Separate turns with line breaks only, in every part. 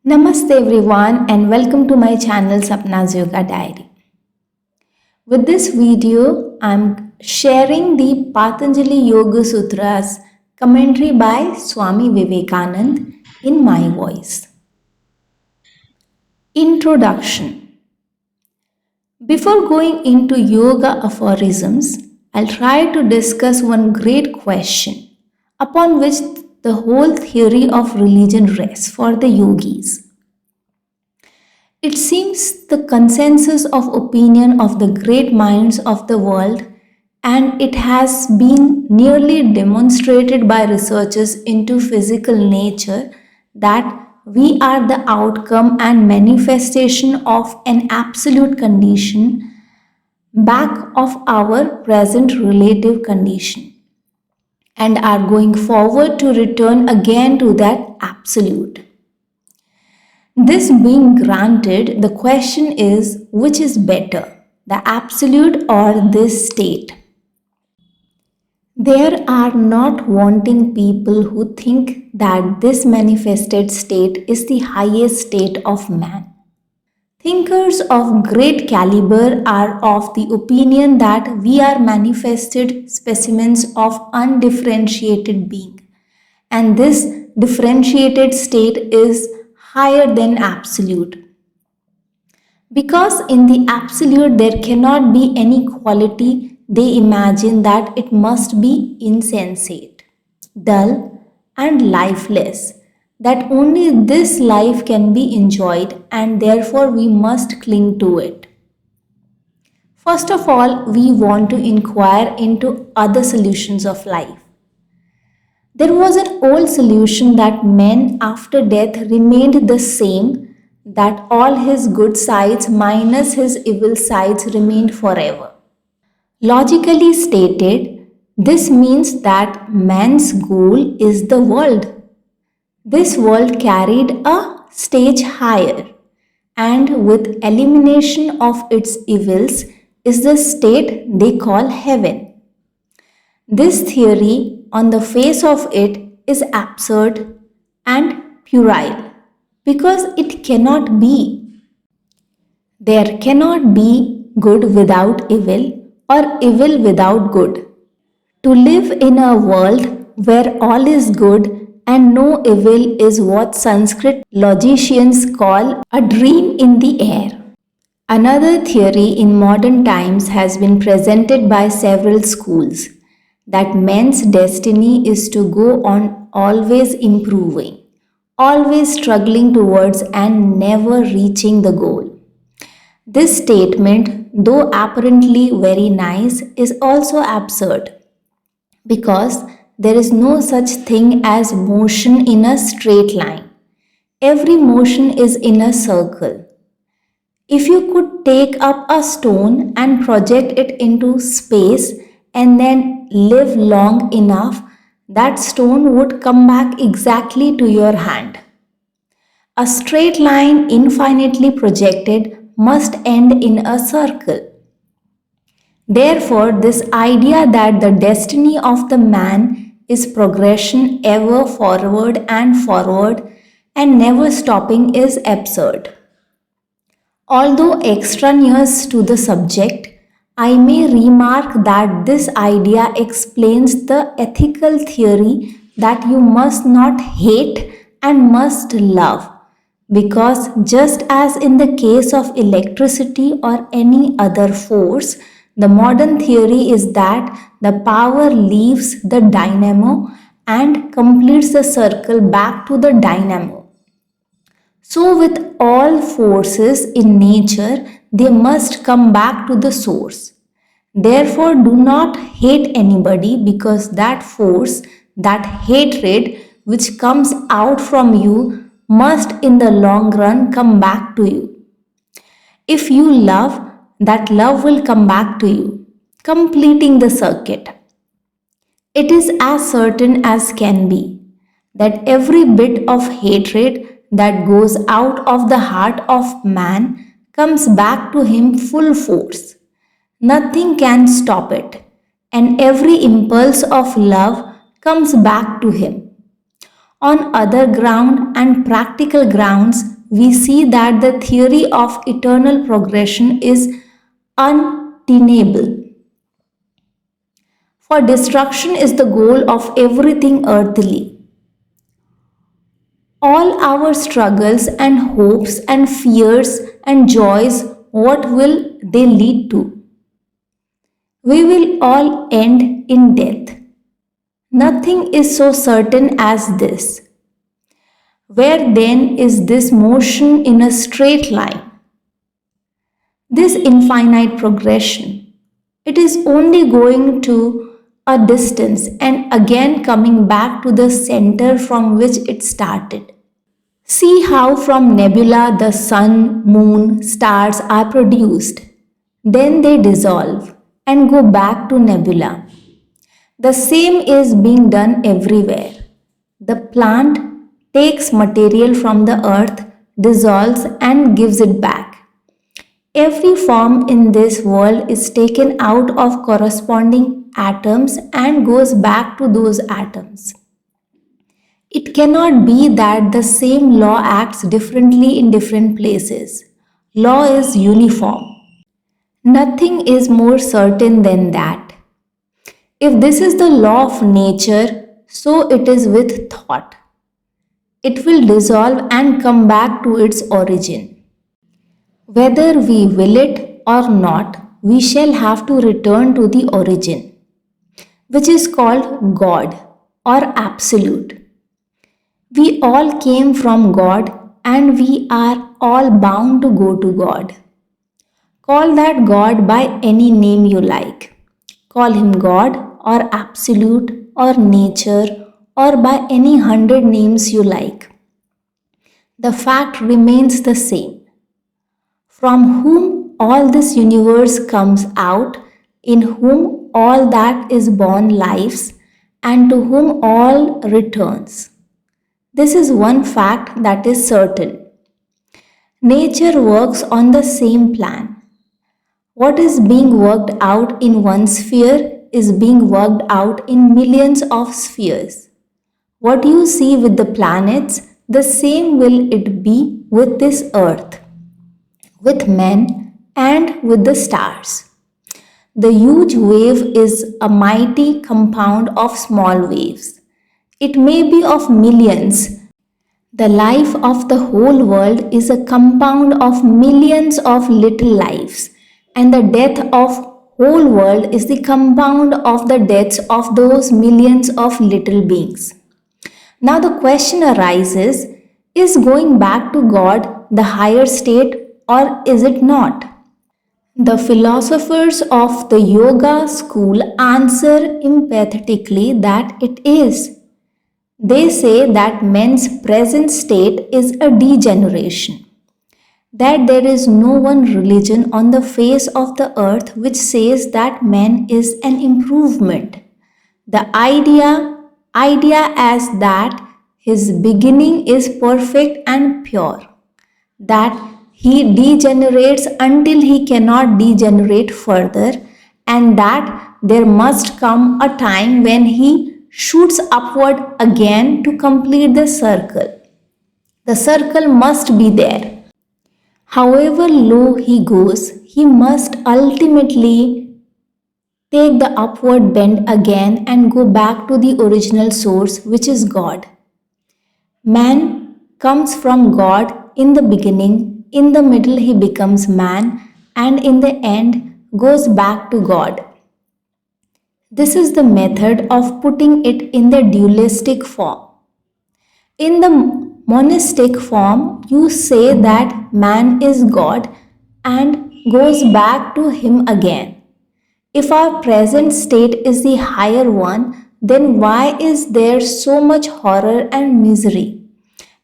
Namaste everyone and welcome to my channel Sapna's Yoga Diary. With this video, I'm sharing the Patanjali Yoga Sutras commentary by Swami Vivekanand in my voice. Introduction. Before going into yoga aphorisms, I'll try to discuss one great question upon which the whole theory of religion rests for the yogis. It seems the consensus of opinion of the great minds of the world, and it has been nearly demonstrated by researchers into physical nature that we are the outcome and manifestation of an absolute condition back of our present relative condition and are going forward to return again to that absolute. This being granted, the question is which is better, the absolute or this state? There are not wanting people who think that this manifested state is the highest state of man. Thinkers of great caliber are of the opinion that we are manifested specimens of undifferentiated being, and this differentiated state is higher than absolute. Because in the absolute there cannot be any quality, they imagine that it must be insensate, dull, and lifeless, that only this life can be enjoyed and therefore we must cling to it. First of all, we want to inquire into other solutions of life. There was an old solution that man after death remained the same, that all his good sides minus his evil sides remained forever. Logically stated, this means that man's goal is the world. This world carried a stage higher, and with elimination of its evils is the state they call heaven. This theory, on the face of it, is absurd and puerile because it cannot be. There cannot be good without evil or evil without good. To live in a world where all is good and no evil is what Sanskrit logicians call a dream in the air. Another theory in modern times has been presented by several schools, that man's destiny is to go on always improving, always struggling towards and never reaching the goal. This statement, though apparently very nice, is also absurd because there is no such thing as motion in a straight line. Every motion is in a circle. If you could take up a stone and project it into space and then live long enough, that stone would come back exactly to your hand. A straight line infinitely projected must end in a circle. Therefore, this idea that the destiny of the man is progression ever forward and never stopping is absurd. Although extraneous to the subject, I may remark that this idea explains the ethical theory that you must not hate and must love, because just as in the case of electricity or any other force, the modern theory is that the power leaves the dynamo and completes the circle back to the dynamo. So, with all forces in nature, they must come back to the source. Therefore, do not hate anybody because that force, that hatred which comes out from you, must in the long run come back to you. If you love, that love will come back to you, completing the circuit. It is as certain as can be that every bit of hatred that goes out of the heart of man comes back to him full force. Nothing can stop it, and every impulse of love comes back to him. On other ground and practical grounds, we see that the theory of eternal progression is untenable. For destruction is the goal of everything earthly. All our struggles and hopes and fears and joys, what will they lead to? We will all end in death. Nothing is so certain as this. Where then is this motion in a straight line? This infinite progression. It is only going to a distance and again coming back to the center from which it started. See how from nebula the sun, moon, stars are produced. Then they dissolve and go back to nebula. The same is being done everywhere. The plant takes material from the earth, dissolves, and gives it back. Every form in this world is taken out of corresponding atoms and goes back to those atoms. It cannot be that the same law acts differently in different places. Law is uniform. Nothing is more certain than that. If this is the law of nature, so it is with thought. It will dissolve and come back to its origin. Whether we will it or not, we shall have to return to the origin, which is called God or Absolute. We all came from God and we are all bound to go to God. Call that God by any name you like. Call him God or Absolute or Nature or by any 100 names you like. The fact remains the same. From whom all this universe comes out, in whom all that is born lives, and to whom all returns. This is one fact that is certain. Nature works on the same plan. What is being worked out in one sphere is being worked out in millions of spheres. What you see with the planets, the same will it be with this earth, with men, and with the stars. The huge wave is a mighty compound of small waves. It may be of millions. The life of the whole world is a compound of millions of little lives, and the death of whole world is the compound of the deaths of those millions of little beings. Now the question arises, is going back to God the higher state or is it not? The philosophers of the yoga school answer emphatically that it is. They say that man's present state is a degeneration, that there is no one religion on the face of the earth which says that man is an improvement. The idea as that his beginning is perfect and pure, that he degenerates until he cannot degenerate further, and that there must come a time when he shoots upward again to complete the circle. The circle must be there. However low he goes, he must ultimately take the upward bend again and go back to the original source, which is God. Man comes from God in the beginning, in the middle he becomes man, and in the end goes back to God. This is the method of putting it in the dualistic form. In the monistic form, you say that man is God and goes back to him again. If our present state is the higher one, then why is there so much horror and misery?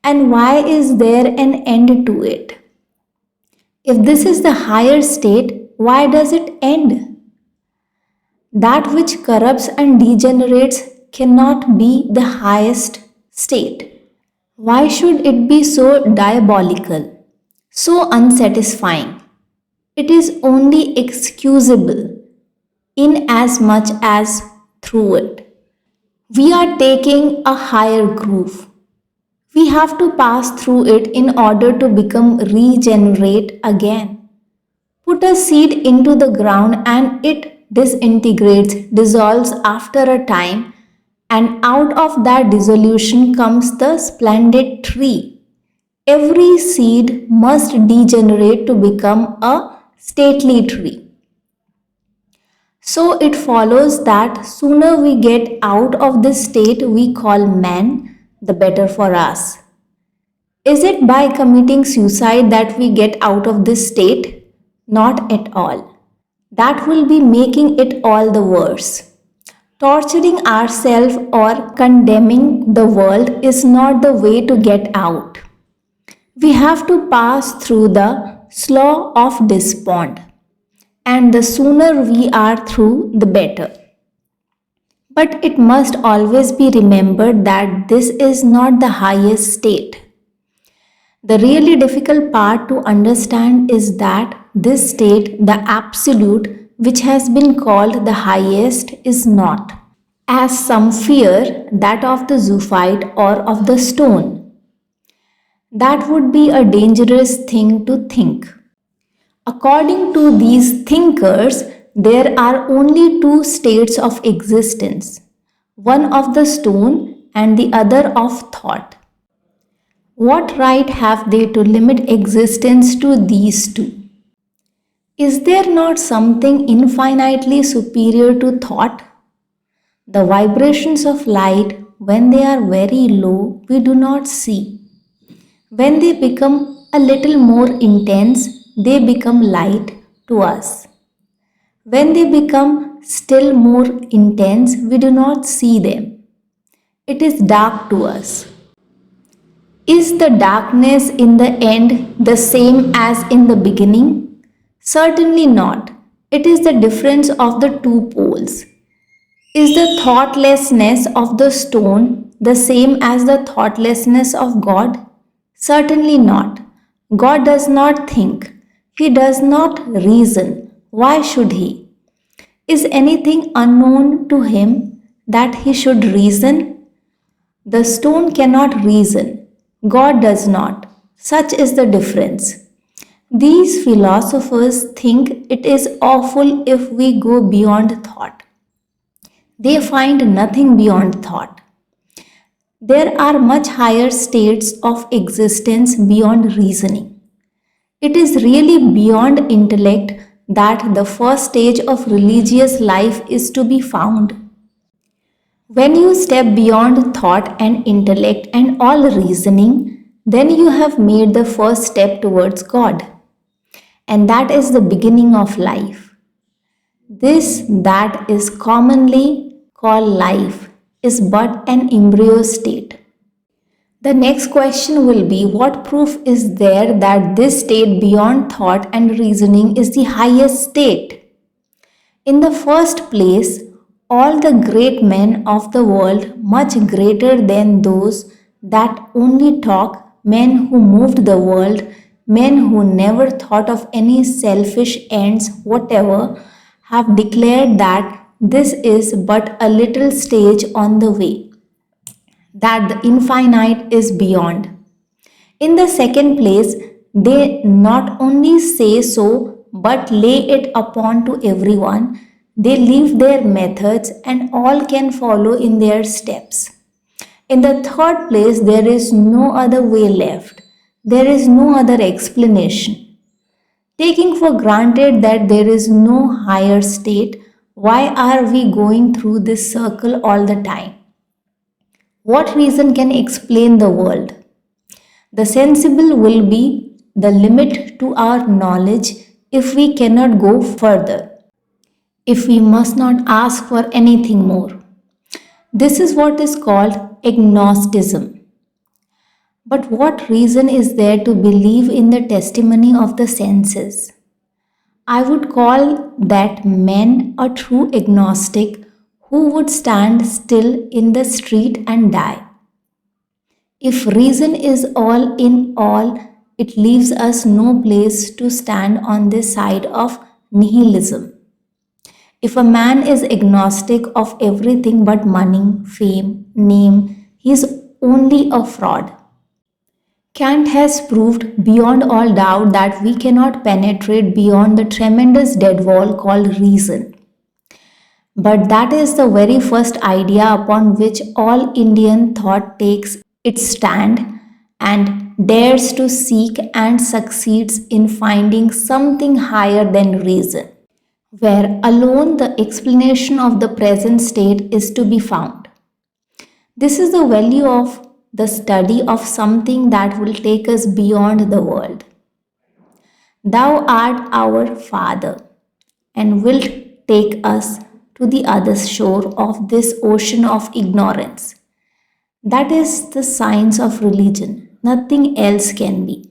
And why is there an end to it? If this is the higher state, why does it end? That which corrupts and degenerates cannot be the highest state. Why should it be so diabolical, so unsatisfying? It is only excusable in as much as through it we are taking a higher groove. We have to pass through it in order to become regenerate again. Put a seed into the ground and it disintegrates, dissolves after a time, and out of that dissolution comes the splendid tree. Every seed must degenerate to become a stately tree. So it follows that sooner we get out of this state we call man, the better for us. Is it by committing suicide that we get out of this state? Not at all. That will be making it all the worse. Torturing ourselves or condemning the world is not the way to get out. We have to pass through the slough of despond, and the sooner we are through, the better. But it must always be remembered that this is not the highest state. The really difficult part to understand is that this state, the absolute, which has been called the highest, is not, as some fear, that of the zoophyte or of the stone. That would be a dangerous thing to think. According to these thinkers, there are only two states of existence, one of the stone and the other of thought. What right have they to limit existence to these two? Is there not something infinitely superior to thought? The vibrations of light, when they are very low, we do not see. When they become a little more intense, they become light to us. When they become still more intense, we do not see them. It is dark to us. Is the darkness in the end the same as in the beginning? Certainly not. It is the difference of the two poles. Is the thoughtlessness of the stone the same as the thoughtlessness of God? Certainly not. God does not think. He does not reason. Why should he? Is anything unknown to him that he should reason? The stone cannot reason. God does not. Such is the difference. These philosophers think it is awful if we go beyond thought. They find nothing beyond thought. There are much higher states of existence beyond reasoning. It is really beyond intellect that the first stage of religious life is to be found. When you step beyond thought and intellect and all reasoning, then you have made the first step towards God. And that is the beginning of life. This that is commonly called life is but an embryo state. The next question will be, what proof is there that this state beyond thought and reasoning is the highest state? In the first place, all the great men of the world, much greater than those that only talk, men who moved the world, men who never thought of any selfish ends whatever, have declared that this is but a little stage on the way, that the infinite is beyond. In the second place, they not only say so but lay it upon to everyone. They leave their methods and all can follow in their steps. In the third place, there is no other way left. There is no other explanation. Taking for granted that there is no higher state, why are we going through this circle all the time? What reason can explain the world? The sensible will be the limit to our knowledge if we cannot go further, if we must not ask for anything more. This is what is called agnosticism. But what reason is there to believe in the testimony of the senses? I would call that man a true agnostic who would stand still in the street and die. If reason is all in all, it leaves us no place to stand on this side of nihilism. If a man is agnostic of everything but money, fame, name, he is only a fraud. Kant has proved beyond all doubt that we cannot penetrate beyond the tremendous dead wall called reason. But that is the very first idea upon which all Indian thought takes its stand and dares to seek and succeeds in finding something higher than reason, where alone the explanation of the present state is to be found. This is the value of the study of something that will take us beyond the world. Thou art our Father, and wilt take us to the other shore of this ocean of ignorance. That is the science of religion, nothing else can be.